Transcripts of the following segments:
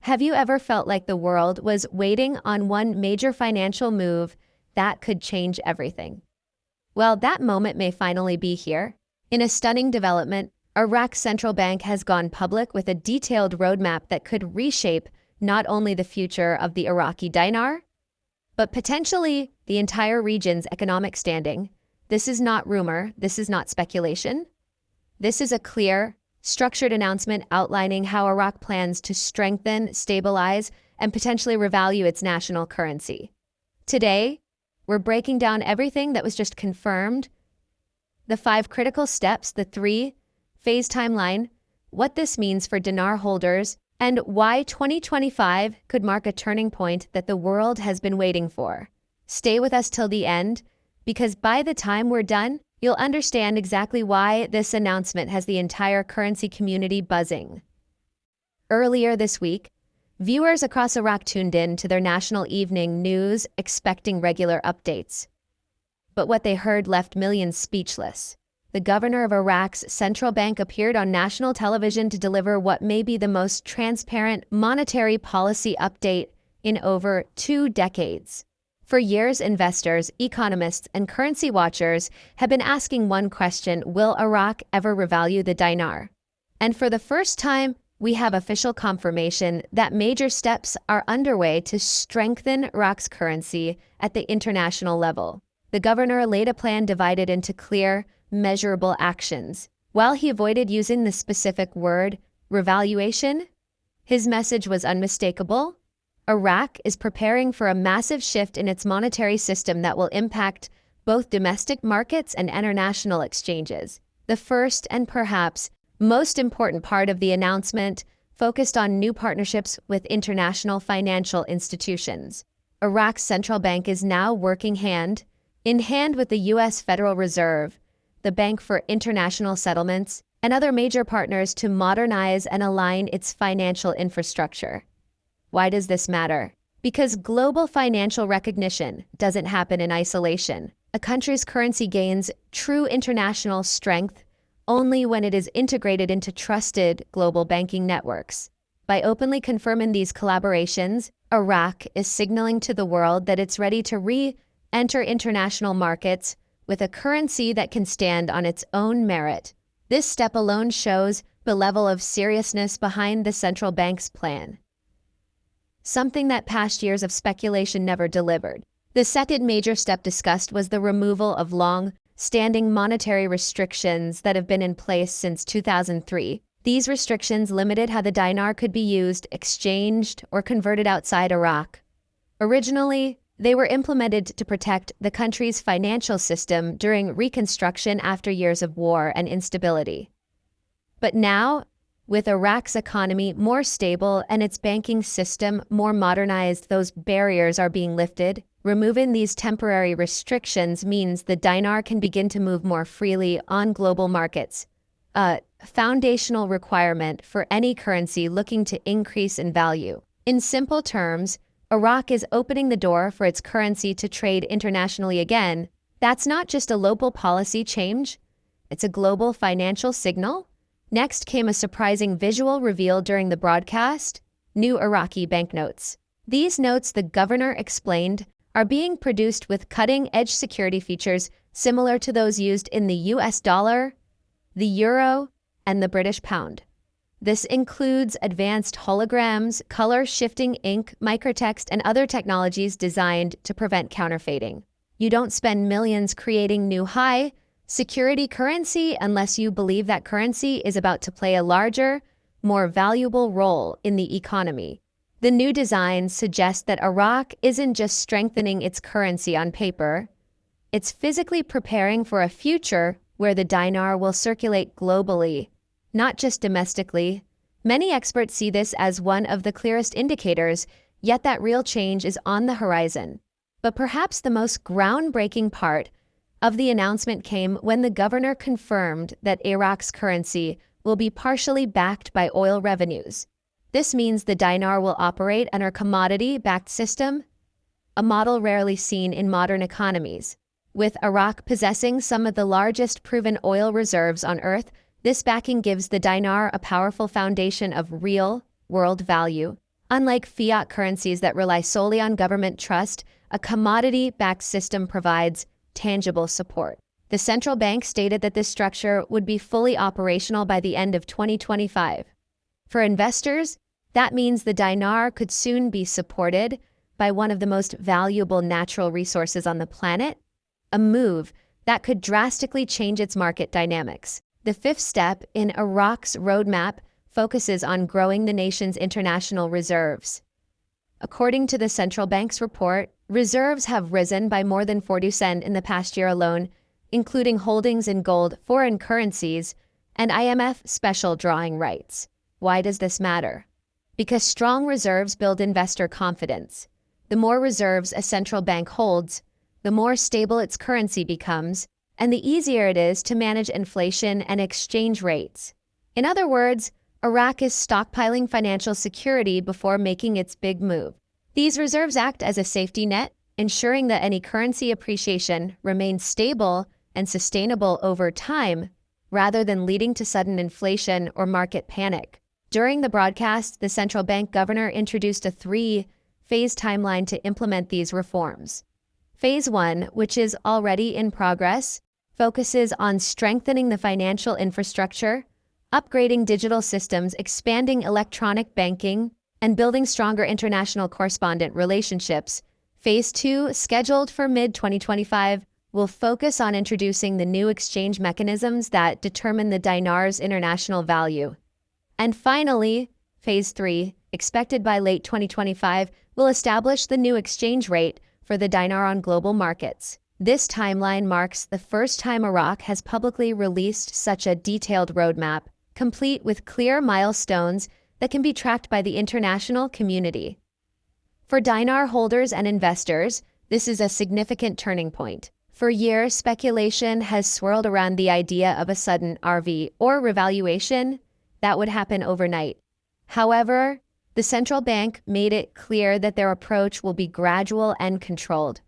Have you ever felt like the world was waiting on one major financial move that could change everything? Well, that moment may finally be here. In a stunning development, Iraq's central bank has gone public with a detailed roadmap that could reshape not only the future of the Iraqi dinar, but potentially the entire region's economic standing. This is not rumor, this is not speculation. This is a clear, structured announcement outlining how Iraq plans to strengthen, stabilize, and potentially revalue its national currency. Today, we're breaking down everything that was just confirmed, the 5 critical steps, the 3-phase timeline, what this means for dinar holders, and why 2025 could mark a turning point that the world has been waiting for. Stay with us till the end, because by the time we're done, you'll understand exactly why this announcement has the entire currency community buzzing. Earlier this week, viewers across Iraq tuned in to their national evening news expecting regular updates. But what they heard left millions speechless. The governor of Iraq's central bank appeared on national television to deliver what may be the most transparent monetary policy update in over 2 decades. For years, investors, economists, and currency watchers have been asking one question: will Iraq ever revalue the dinar? And for the first time, we have official confirmation that major steps are underway to strengthen Iraq's currency at the international level. The governor laid a plan divided into clear, measurable actions. While he avoided using the specific word, revaluation, his message was unmistakable. Iraq is preparing for a massive shift in its monetary system that will impact both domestic markets and international exchanges. The first and perhaps most important part of the announcement focused on new partnerships with international financial institutions. Iraq's central bank is now working hand in hand with the U.S. Federal Reserve, the Bank for International Settlements, and other major partners to modernize and align its financial infrastructure. Why does this matter? Because global financial recognition doesn't happen in isolation. A country's currency gains true international strength only when it is integrated into trusted global banking networks. By openly confirming these collaborations, Iraq is signaling to the world that it's ready to re-enter international markets with a currency that can stand on its own merit. This step alone shows the level of seriousness behind the central bank's plan, something that past years of speculation never delivered. The second major step discussed was the removal of long-standing monetary restrictions that have been in place since 2003. These restrictions limited how the dinar could be used, exchanged, or converted outside Iraq. Originally, they were implemented to protect the country's financial system during reconstruction after years of war and instability. But now, with Iraq's economy more stable and its banking system more modernized, those barriers are being lifted. Removing these temporary restrictions means the dinar can begin to move more freely on global markets, a foundational requirement for any currency looking to increase in value. In simple terms, Iraq is opening the door for its currency to trade internationally again. That's not just a local policy change, it's a global financial signal. Next came a surprising visual reveal during the broadcast: new Iraqi banknotes. These notes, the governor explained, are being produced with cutting-edge security features similar to those used in the US dollar, the euro, and the British pound. This includes advanced holograms, color-shifting ink, microtext, and other technologies designed to prevent counterfeiting. You don't spend millions creating new high-security currency unless you believe that currency is about to play a larger, more valuable role in the economy. The new designs suggest that Iraq isn't just strengthening its currency on paper, it's physically preparing for a future where the dinar will circulate globally, not just domestically. Many experts see this as one of the clearest indicators, yet that real change is on the horizon. But perhaps the most groundbreaking part of the announcement came when the governor confirmed that Iraq's currency will be partially backed by oil revenues. This means the dinar will operate under a commodity-backed system, a model rarely seen in modern economies. With Iraq possessing some of the largest proven oil reserves on Earth, this backing gives the dinar a powerful foundation of real-world value. Unlike fiat currencies that rely solely on government trust, a commodity-backed system provides tangible support. The central bank stated that this structure would be fully operational by the end of 2025. For investors, that means the dinar could soon be supported by one of the most valuable natural resources on the planet, a move that could drastically change its market dynamics. The fifth step in Iraq's roadmap focuses on growing the nation's international reserves. According to the central bank's report, reserves have risen by more than 40% in the past year alone, including holdings in gold, foreign currencies, and IMF special drawing rights. Why does this matter? Because strong reserves build investor confidence. The more reserves a central bank holds, the more stable its currency becomes, and the easier it is to manage inflation and exchange rates. In other words, Iraq is stockpiling financial security before making its big move. These reserves act as a safety net, ensuring that any currency appreciation remains stable and sustainable over time, rather than leading to sudden inflation or market panic. During the broadcast, the central bank governor introduced a three-phase timeline to implement these reforms. Phase 1, which is already in progress, focuses on strengthening the financial infrastructure, upgrading digital systems, expanding electronic banking, and building stronger international correspondent relationships. Phase 2, scheduled for mid-2025, will focus on introducing the new exchange mechanisms that determine the dinar's international value. And finally, Phase 3, expected by late 2025, will establish the new exchange rate for the dinar on global markets. This timeline marks the first time Iraq has publicly released such a detailed roadmap, complete with clear milestones that can be tracked by the international community. For dinar holders and investors, this is a significant turning point. For years, speculation has swirled around the idea of a sudden RV or revaluation that would happen overnight. However, the central bank made it clear that their approach will be gradual and controlled.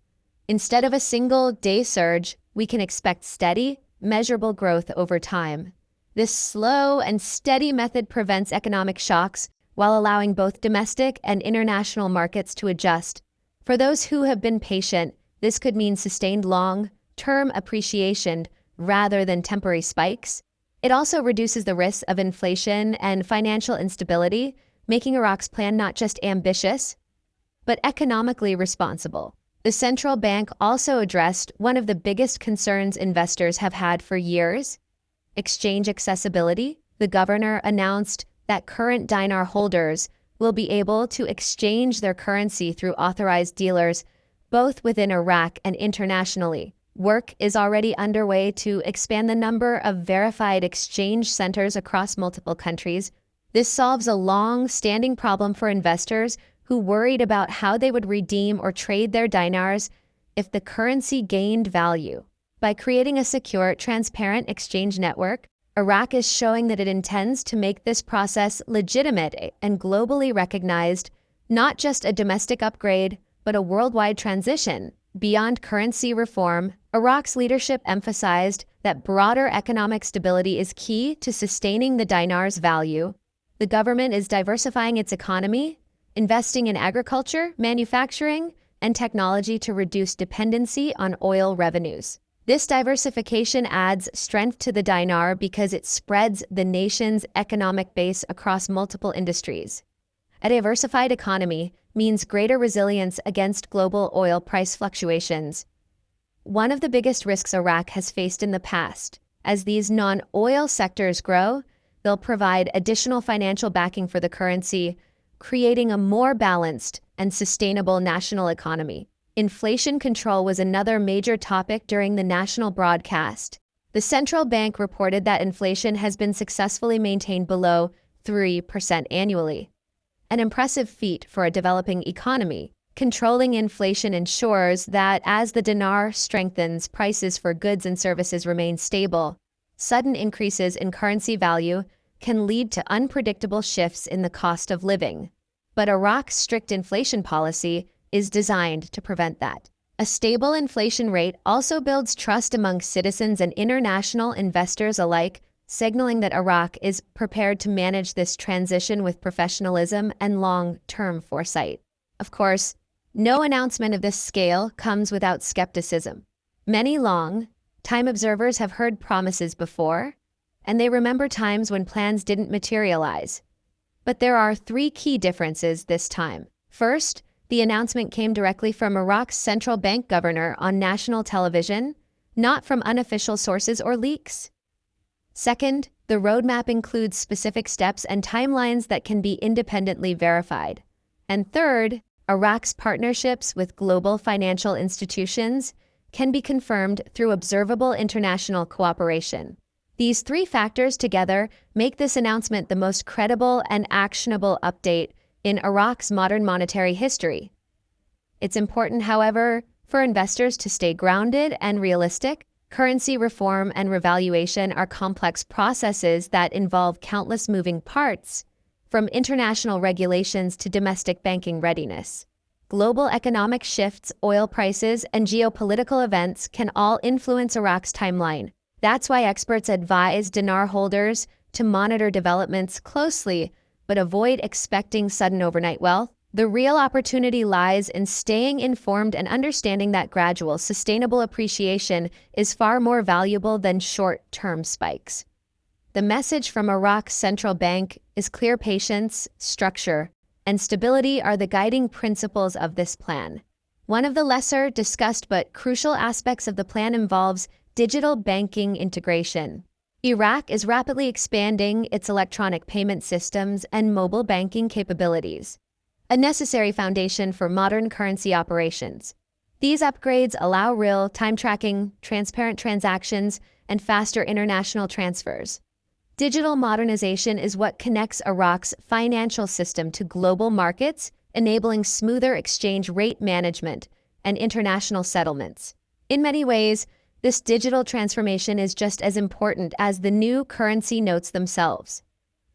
Instead of a single-day surge, we can expect steady, measurable growth over time. This slow and steady method prevents economic shocks while allowing both domestic and international markets to adjust. For those who have been patient, this could mean sustained long-term appreciation rather than temporary spikes. It also reduces the risk of inflation and financial instability, making Iraq's plan not just ambitious, but economically responsible. The central bank also addressed one of the biggest concerns investors have had for years: exchange accessibility. The governor announced that current dinar holders will be able to exchange their currency through authorized dealers, both within Iraq and internationally. Work is already underway to expand the number of verified exchange centers across multiple countries. This solves a long-standing problem for investors who worried about how they would redeem or trade their dinars if the currency gained value. By creating a secure, transparent exchange network, Iraq is showing that it intends to make this process legitimate and globally recognized, not just a domestic upgrade, but a worldwide transition. Beyond currency reform, Iraq's leadership emphasized that broader economic stability is key to sustaining the dinar's value. The government is diversifying its economy, investing in agriculture, manufacturing, and technology to reduce dependency on oil revenues. This diversification adds strength to the dinar because it spreads the nation's economic base across multiple industries. A diversified economy means greater resilience against global oil price fluctuations. One of the biggest risks Iraq has faced in the past. As these non-oil sectors grow, they'll provide additional financial backing for the currency, creating a more balanced and sustainable national economy. Inflation control was another major topic during the national broadcast. The central bank reported that inflation has been successfully maintained below 3% annually, an impressive feat for a developing economy. Controlling inflation ensures that as the dinar strengthens, prices for goods and services remain stable. Sudden increases in currency value can lead to unpredictable shifts in the cost of living. But Iraq's strict inflation policy is designed to prevent that. A stable inflation rate also builds trust among citizens and international investors alike, signaling that Iraq is prepared to manage this transition with professionalism and long-term foresight. Of course, no announcement of this scale comes without skepticism. Many long-time observers have heard promises before, and they remember times when plans didn't materialize. But there are three key differences this time. First, the announcement came directly from Iraq's central bank governor on national television, not from unofficial sources or leaks. Second, the roadmap includes specific steps and timelines that can be independently verified. And third, Iraq's partnerships with global financial institutions can be confirmed through observable international cooperation. These three factors together make this announcement the most credible and actionable update in Iraq's modern monetary history. It's important, however, for investors to stay grounded and realistic. Currency reform and revaluation are complex processes that involve countless moving parts, from international regulations to domestic banking readiness. Global economic shifts, oil prices, and geopolitical events can all influence Iraq's timeline. That's why experts advise dinar holders to monitor developments closely, but avoid expecting sudden overnight wealth. The real opportunity lies in staying informed and understanding that gradual, sustainable appreciation is far more valuable than short-term spikes. The message from Iraq's central bank is clear: patience, structure, and stability are the guiding principles of this plan. One of the lesser discussed but crucial aspects of the plan involves digital banking integration. Iraq is rapidly expanding its electronic payment systems and mobile banking capabilities, a necessary foundation for modern currency operations. These upgrades allow real-time tracking, transparent transactions, and faster international transfers. Digital modernization is what connects Iraq's financial system to global markets, enabling smoother exchange rate management and international settlements. In many ways, this digital transformation is just as important as the new currency notes themselves.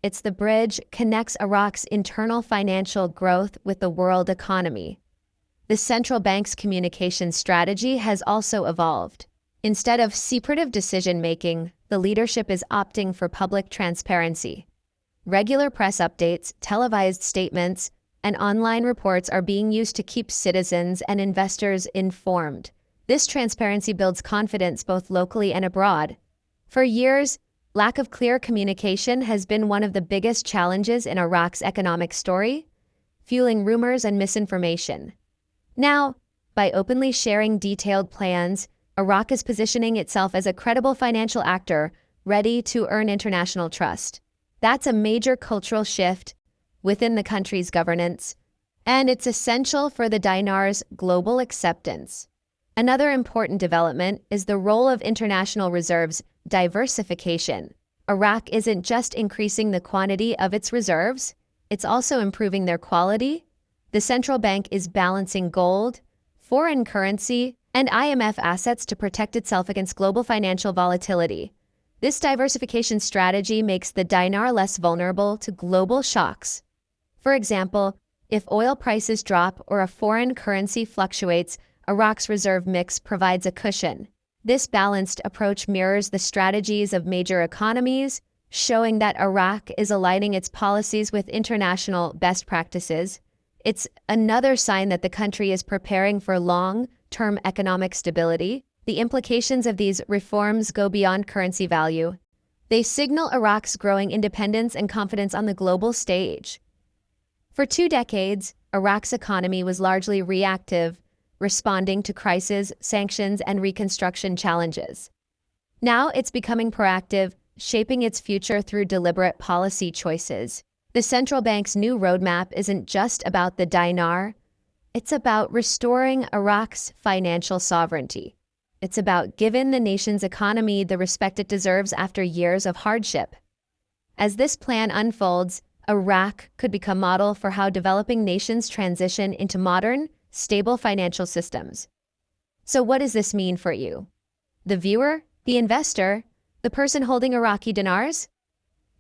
It's the bridge connects Iraq's internal financial growth with the world economy. The central bank's communication strategy has also evolved. Instead of secretive decision-making, the leadership is opting for public transparency. Regular press updates, televised statements, and online reports are being used to keep citizens and investors informed. This transparency builds confidence both locally and abroad. For years, lack of clear communication has been one of the biggest challenges in Iraq's economic story, fueling rumors and misinformation. Now, by openly sharing detailed plans, Iraq is positioning itself as a credible financial actor ready to earn international trust. That's a major cultural shift within the country's governance, and it's essential for the dinar's global acceptance. Another important development is the role of international reserves diversification. Iraq isn't just increasing the quantity of its reserves, it's also improving their quality. The central bank is balancing gold, foreign currency, and IMF assets to protect itself against global financial volatility. This diversification strategy makes the dinar less vulnerable to global shocks. For example, if oil prices drop or a foreign currency fluctuates, Iraq's reserve mix provides a cushion. This balanced approach mirrors the strategies of major economies, showing that Iraq is aligning its policies with international best practices. It's another sign that the country is preparing for long-term economic stability. The implications of these reforms go beyond currency value. They signal Iraq's growing independence and confidence on the global stage. For 2 decades, Iraq's economy was largely reactive, responding to crises, sanctions, and reconstruction challenges. Now it's becoming proactive, shaping its future through deliberate policy choices. The central bank's new roadmap isn't just about the dinar, it's about restoring Iraq's financial sovereignty. It's about giving the nation's economy the respect it deserves after years of hardship. As this plan unfolds, Iraq could become a model for how developing nations transition into modern, stable financial systems. So what does this mean for you? The viewer, the investor, the person holding Iraqi dinars?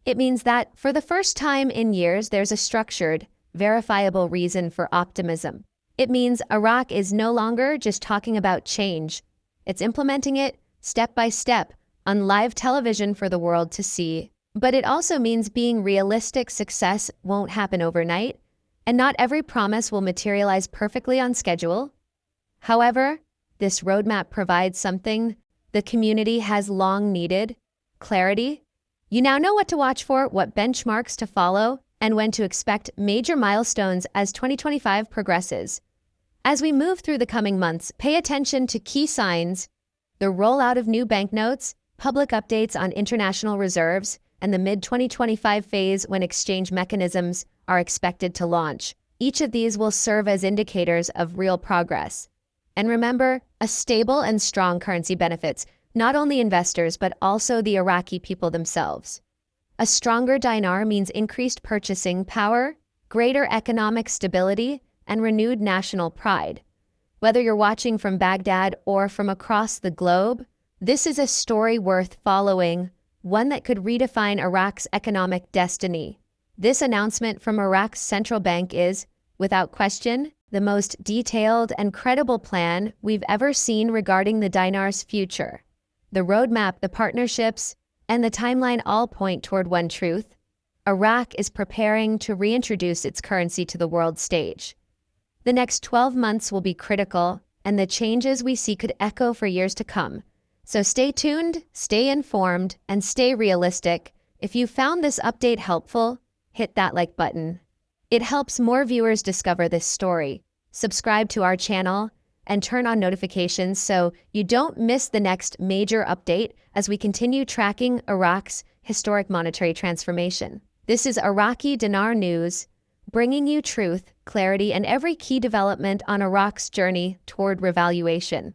It means that, for the first time in years, there's a structured, verifiable reason for optimism. It means Iraq is no longer just talking about change. It's implementing it step by step, on live television for the world to see. But it also means being realistic. Success won't happen overnight, and not every promise will materialize perfectly on schedule. However, this roadmap provides something the community has long needed: clarity. You now know what to watch for, what benchmarks to follow, and when to expect major milestones as 2025 progresses. As we move through the coming months, pay attention to key signs: the rollout of new banknotes, public updates on international reserves, and the mid-2025 phase when exchange mechanisms are expected to launch. Each of these will serve as indicators of real progress. And remember, a stable and strong currency benefits not only investors but also the Iraqi people themselves. A stronger dinar means increased purchasing power, greater economic stability, and renewed national pride. Whether you're watching from Baghdad or from across the globe, this is a story worth following, one that could redefine Iraq's economic destiny. This announcement from Iraq's central bank is, without question, the most detailed and credible plan we've ever seen regarding the dinar's future. The roadmap, the partnerships, and the timeline all point toward one truth: Iraq is preparing to reintroduce its currency to the world stage. The next 12 months will be critical, and the changes we see could echo for years to come. So stay tuned, stay informed, and stay realistic. If you found this update helpful, hit that like button. It helps more viewers discover this story. Subscribe to our channel and turn on notifications so you don't miss the next major update as we continue tracking Iraq's historic monetary transformation. This is Iraqi Dinar News, bringing you truth, clarity, and every key development on Iraq's journey toward revaluation.